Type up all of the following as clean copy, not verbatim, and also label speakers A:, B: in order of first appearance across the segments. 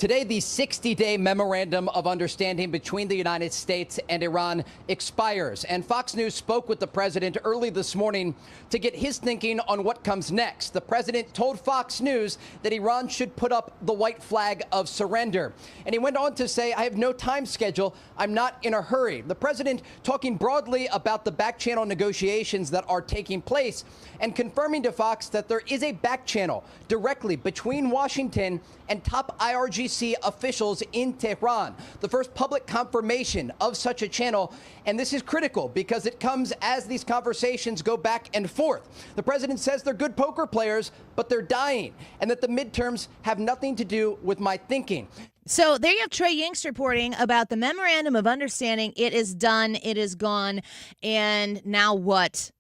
A: Today, the 60-day Memorandum of Understanding between the United States and Iran expires, and Fox News spoke with the president early this morning to get his thinking on what comes next. The president told Fox News that Iran should put up the white flag of surrender, and he went on to say, "I have no time schedule. I'm not in a hurry." The president talking broadly about the back-channel negotiations that are taking place and confirming to Fox that there is a back channel directly between Washington and top IRGC officials in Tehran, the first public confirmation of such a channel. And this is critical because it comes as these conversations go back and forth. The president says they're good poker players, but they're dying, and that the midterms have nothing to do with my thinking.
B: So there you have Trey Yanks reporting about the Memorandum of Understanding. It is done. It is gone. And now what?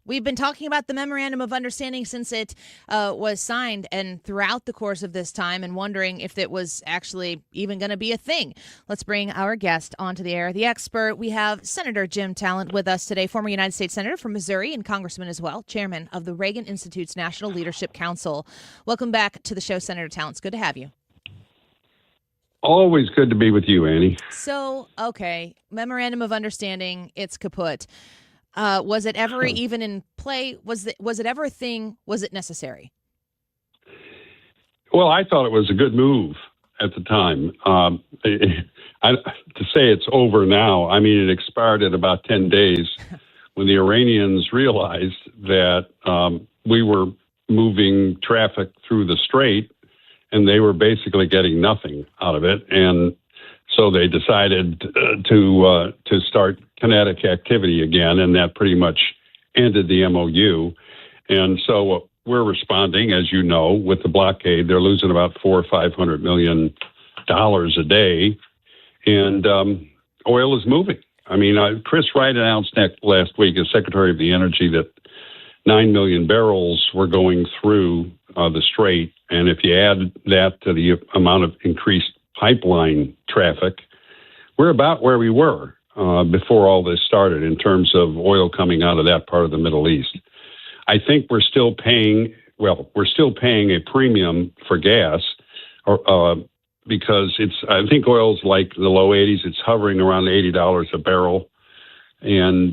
B: We've been talking about the Memorandum of Understanding since it was signed and throughout the course of this time, and wondering if it was actually even going to be a thing. Let's bring our guest onto the air, the expert. We have Senator Jim Talent with us today, former United States Senator from Missouri and Congressman as well, chairman of the Reagan Institute's National Leadership Council. Welcome back to the show, Senator Talent. It's good to have you.
C: Always good to be with you, Annie.
B: So, okay, Memorandum of Understanding, it's kaput. Was it ever even in play? Was it ever a thing? Was it necessary?
C: Well, I thought it was a good move at the time. To say it's over now, I mean, it expired in about 10 days when the Iranians realized that we were moving traffic through the strait, and they were basically getting nothing out of it. And so they decided to start kinetic activity again, and that pretty much ended the MOU. And so we're responding, as you know, with the blockade. They're losing about $400 or $500 million a day, and oil is moving. I mean, Chris Wright announced last week as Secretary of the Energy that 9 million barrels were going through the strait, and if you add that to the amount of increased pipeline traffic, we're about where we were before all this started in terms of oil coming out of that part of the Middle East. I think we're still paying a premium for gas because I think oil's like the low 80s. It's hovering around $80 a barrel. And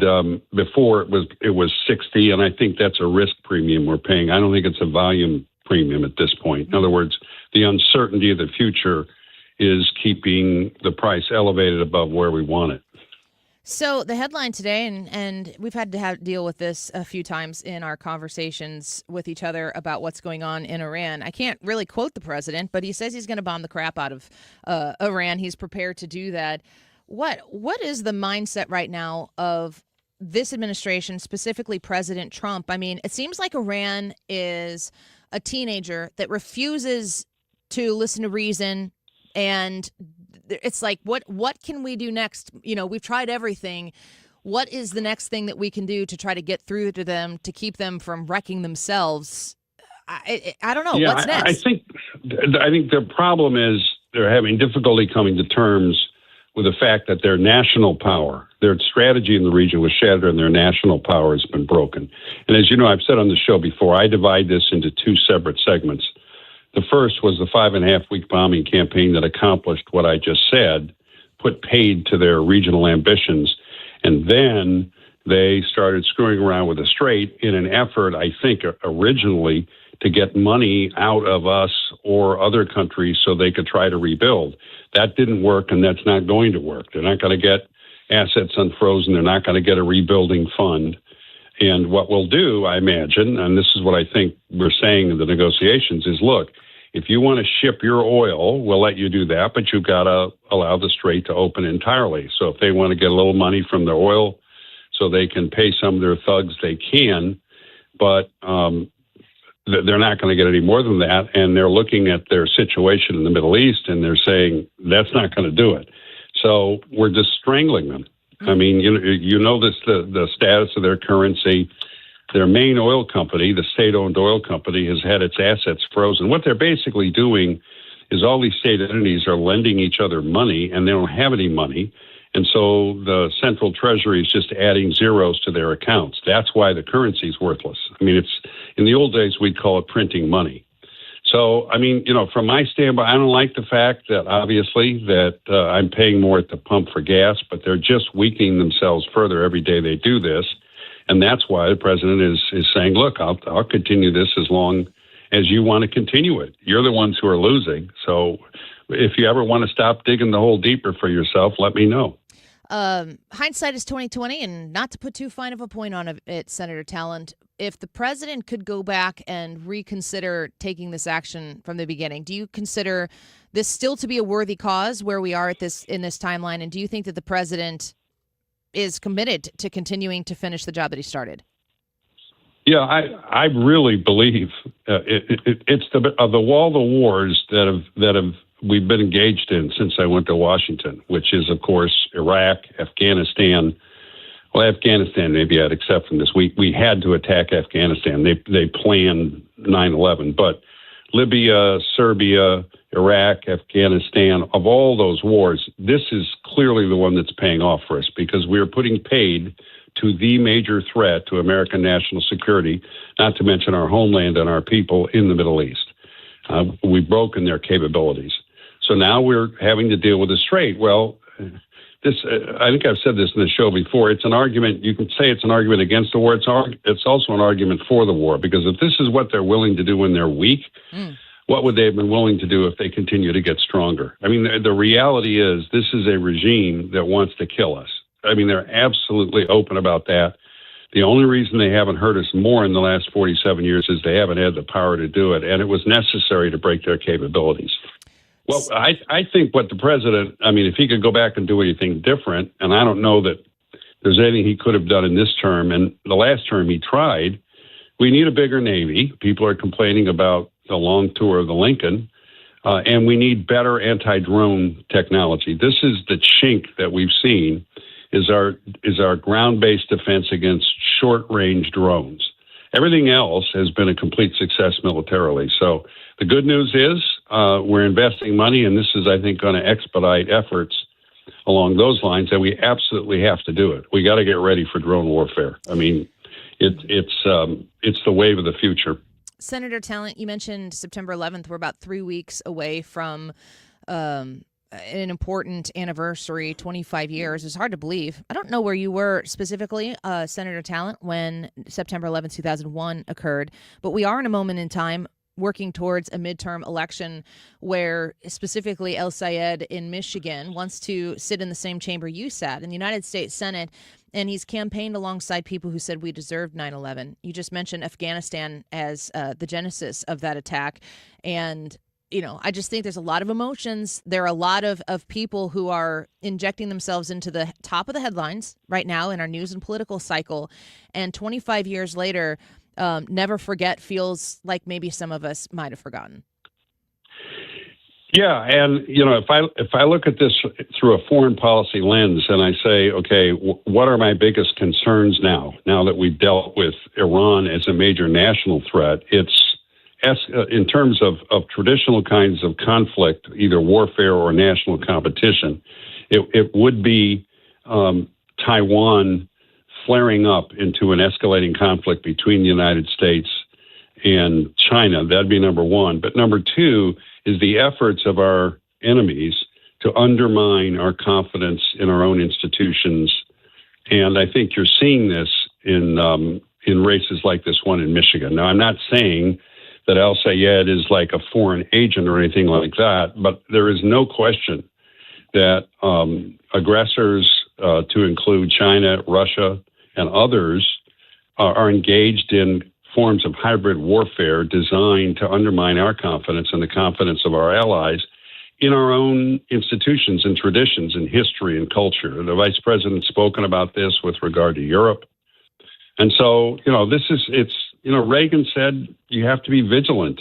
C: before it was 60, and I think that's a risk premium we're paying. I don't think it's a volume premium at this point. In other words, the uncertainty of the future is keeping the price elevated above where we want it.
B: So the headline today, and we've had to deal with this a few times in our conversations with each other about what's going on in Iran. I can't really quote the president, but he says he's going to bomb the crap out of Iran. He's prepared to do that. What is the mindset right now of this administration, specifically President Trump? I mean, it seems like Iran is a teenager that refuses to listen to reason, and it's like, what can we do next? You know, we've tried everything. What is the next thing that we can do to try to get through to them, to keep them from wrecking themselves? I don't know.
C: Yeah,
B: what's next?
C: I think the problem is they're having difficulty coming to terms with the fact that their national power, their strategy in the region was shattered and their national power has been broken. And as you know, I've said on the show before, I divide this into two separate segments. The first was the 5.5-week bombing campaign that accomplished what I just said, put paid to their regional ambitions. And then they started screwing around with the strait in an effort, I think, originally to get money out of us or other countries so they could try to rebuild. That didn't work, and that's not going to work. They're not going to get assets unfrozen. They're not going to get a rebuilding fund. And what we'll do, I imagine, and this is what I think we're saying in the negotiations, is, look, if you want to ship your oil, we'll let you do that, but you've got to allow the strait to open entirely. So if they want to get a little money from their oil so they can pay some of their thugs, they can, but they're not going to get any more than that. And they're looking at their situation in the Middle East, and they're saying that's not going to do it. So we're just strangling them. I mean, you know this, the status of their currency. Their main oil company, the state-owned oil company, has had its assets frozen. What they're basically doing is all these state entities are lending each other money, and they don't have any money. And so the central treasury is just adding zeros to their accounts. That's why the currency is worthless. I mean, it's in the old days, we'd call it printing money. So, I mean, from my standpoint, I don't like the fact that obviously that I'm paying more at the pump for gas, but they're just weakening themselves further every day they do this. And that's why the president is saying, look, I'll continue this as long as you want to continue it. You're the ones who are losing. So if you ever want to stop digging the hole deeper for yourself, let me know.
B: Hindsight is 2020, and not to put too fine of a point on it, Senator Talent, if the president could go back and reconsider taking this action from the beginning, do you consider this still to be a worthy cause where we are in this timeline? And do you think that the president is committed to continuing to finish the job that he started?
C: Yeah, I really believe it's of the wall of wars that we've been engaged in since I went to Washington, which is, of course, Iraq, Afghanistan. Well, Afghanistan, maybe I'd accept from this. We had to attack Afghanistan. They planned 9/11, but Libya, Serbia, Iraq, Afghanistan, of all those wars, this is clearly the one that's paying off for us because we are putting paid to the major threat to American national security, not to mention our homeland and our people in the Middle East. We've broken their capabilities. So now we're having to deal with the Strait. Well, I think I've said this in the show before. It's an argument. You can say it's an argument against the war. It's also an argument for the war, because if this is what they're willing to do when they're weak, what would they have been willing to do if they continue to get stronger? I mean, the reality is this is a regime that wants to kill us. I mean, they're absolutely open about that. The only reason they haven't hurt us more in the last 47 years is they haven't had the power to do it, and it was necessary to break their capabilities. Well, I think what the president, I mean, if he could go back and do anything different, and I don't know that there's anything he could have done in this term, and the last term he tried, we need a bigger Navy. People are complaining about the long tour of the Lincoln, and we need better anti-drone technology. This is the chink that we've seen is our ground-based defense against short-range drones. Everything else has been a complete success militarily. So the good news is we're investing money, and this is, I think, going to expedite efforts along those lines, and we absolutely have to do it. We got to get ready for drone warfare. I mean, it's the wave of the future.
B: Senator Talent, you mentioned September 11th. We're about 3 weeks away from an important anniversary, 25 years. It's hard to believe. I don't know where you were specifically, Senator Talent, when September 11th, 2001 occurred, but we are in a moment in time working towards a midterm election where specifically El Sayed in Michigan wants to sit in the same chamber you sat in the United States Senate, and he's campaigned alongside people who said we deserved 9/11. You just mentioned Afghanistan as the genesis of that attack, and I just think there's a lot of emotions. There are a lot of people who are injecting themselves into the top of the headlines right now in our news and political cycle. And 25 years later, never forget feels like maybe some of us might have forgotten.
C: Yeah, and if I look at this through a foreign policy lens and I say, okay, what are my biggest concerns now that we've dealt with Iran as a major national threat? It's in terms of traditional kinds of conflict, either warfare or national competition, it would be Taiwan flaring up into an escalating conflict between the United States and China. That'd be number one. But number two is the efforts of our enemies to undermine our confidence in our own institutions. And I think you're seeing this in races like this one in Michigan. Now, I'm not saying that El Sayed is like a foreign agent or anything like that, but there is no question that aggressors, to include China, Russia, and others, are engaged in forms of hybrid warfare designed to undermine our confidence and the confidence of our allies in our own institutions and traditions and history and culture. The vice president's spoken about this with regard to Europe. And so, Reagan said you have to be vigilant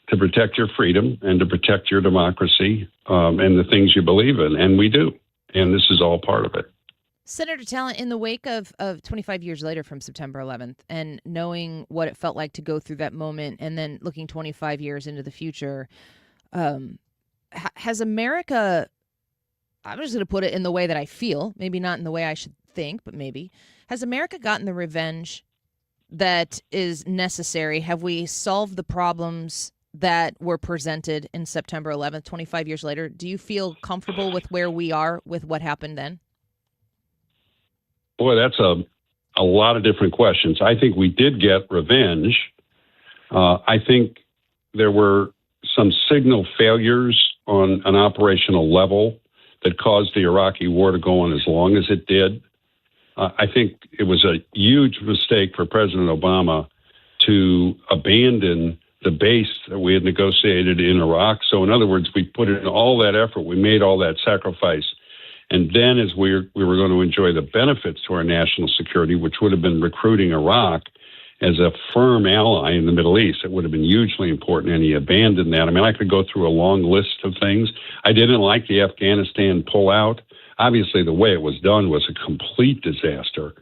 C: to protect your freedom and to protect your democracy and the things you believe in. And we do. And this is all part of it.
B: Senator Talent, in the wake of 25 years later from September 11th and knowing what it felt like to go through that moment and then looking 25 years into the future, has America, I'm just going to put it in the way that I feel, maybe not in the way I should think, but maybe, has America gotten the revenge that is necessary? Have we solved the problems that were presented in September 11th, 25 years later? Do you feel comfortable with where we are with what happened then?
C: Boy, that's a lot of different questions. I think we did get revenge. I think there were some signal failures on an operational level that caused the Iraqi war to go on as long as it did. I think it was a huge mistake for President Obama to abandon the base that we had negotiated in Iraq. So in other words, we put in all that effort, we made all that sacrifice. And then as we were going to enjoy the benefits to our national security, which would have been recruiting Iraq as a firm ally in the Middle East, it would have been hugely important, and he abandoned that. I mean, I could go through a long list of things. I didn't like the Afghanistan pullout. Obviously, the way it was done was a complete disaster,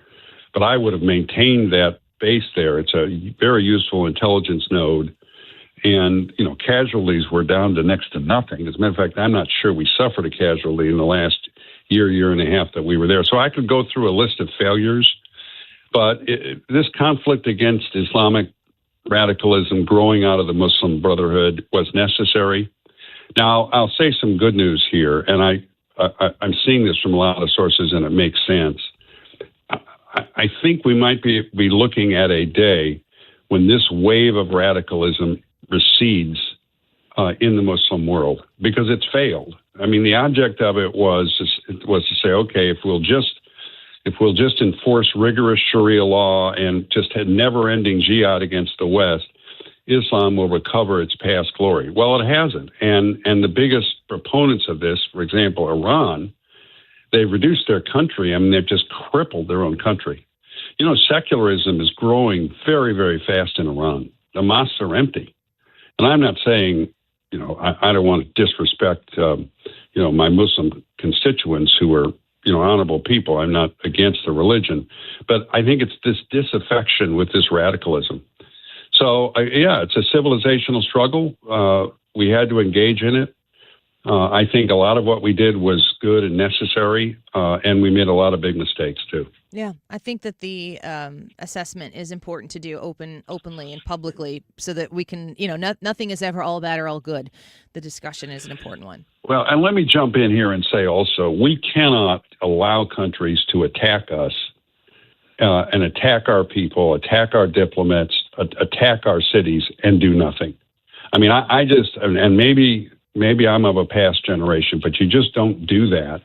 C: but I would have maintained that base there. It's a very useful intelligence node. And, casualties were down to next to nothing. As a matter of fact, I'm not sure we suffered a casualty in the last year and a half that we were there. So I could go through a list of failures, but this conflict against Islamic radicalism growing out of the Muslim Brotherhood was necessary. Now, I'll say some good news here, and I'm seeing this from a lot of sources, and it makes sense. I think we might be looking at a day when this wave of radicalism recedes in the Muslim world, because it's failed. I mean, the object of it was to say, okay, if we'll just enforce rigorous Sharia law and just had never-ending jihad against the West, Islam will recover its past glory. Well, it hasn't. And the biggest proponents of this, for example, Iran, they've reduced their country. I mean, they've just crippled their own country. Secularism is growing very, very fast in Iran. The mosques are empty. And I'm not saying, I don't want to disrespect, my Muslim constituents who are, honorable people. I'm not against the religion. But I think it's this disaffection with this radicalism. So, it's a civilizational struggle. We had to engage in it. I think a lot of what we did was good and necessary, and we made a lot of big mistakes, too.
B: Yeah, I think that the assessment is important to do openly and publicly so that we can, nothing is ever all bad or all good. The discussion is an important one.
C: Well, and let me jump in here and say also, we cannot allow countries to attack us and attack our people, attack our diplomats, attack our cities, and do nothing. I mean, I just, and maybe I'm of a past generation, but you just don't do that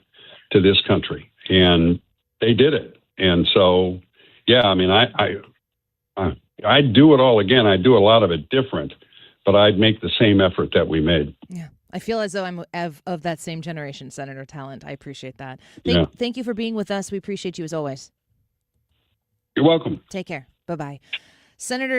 C: to this country. And they did it. And so, I mean, I'd do it all again. I'd do a lot of it different, but I'd make the same effort that we made.
B: Yeah. I feel as though I'm of that same generation, Senator Talent. I appreciate that. Thank you for being with us. We appreciate you as always.
C: You're welcome.
B: Take care. Bye-bye. Senator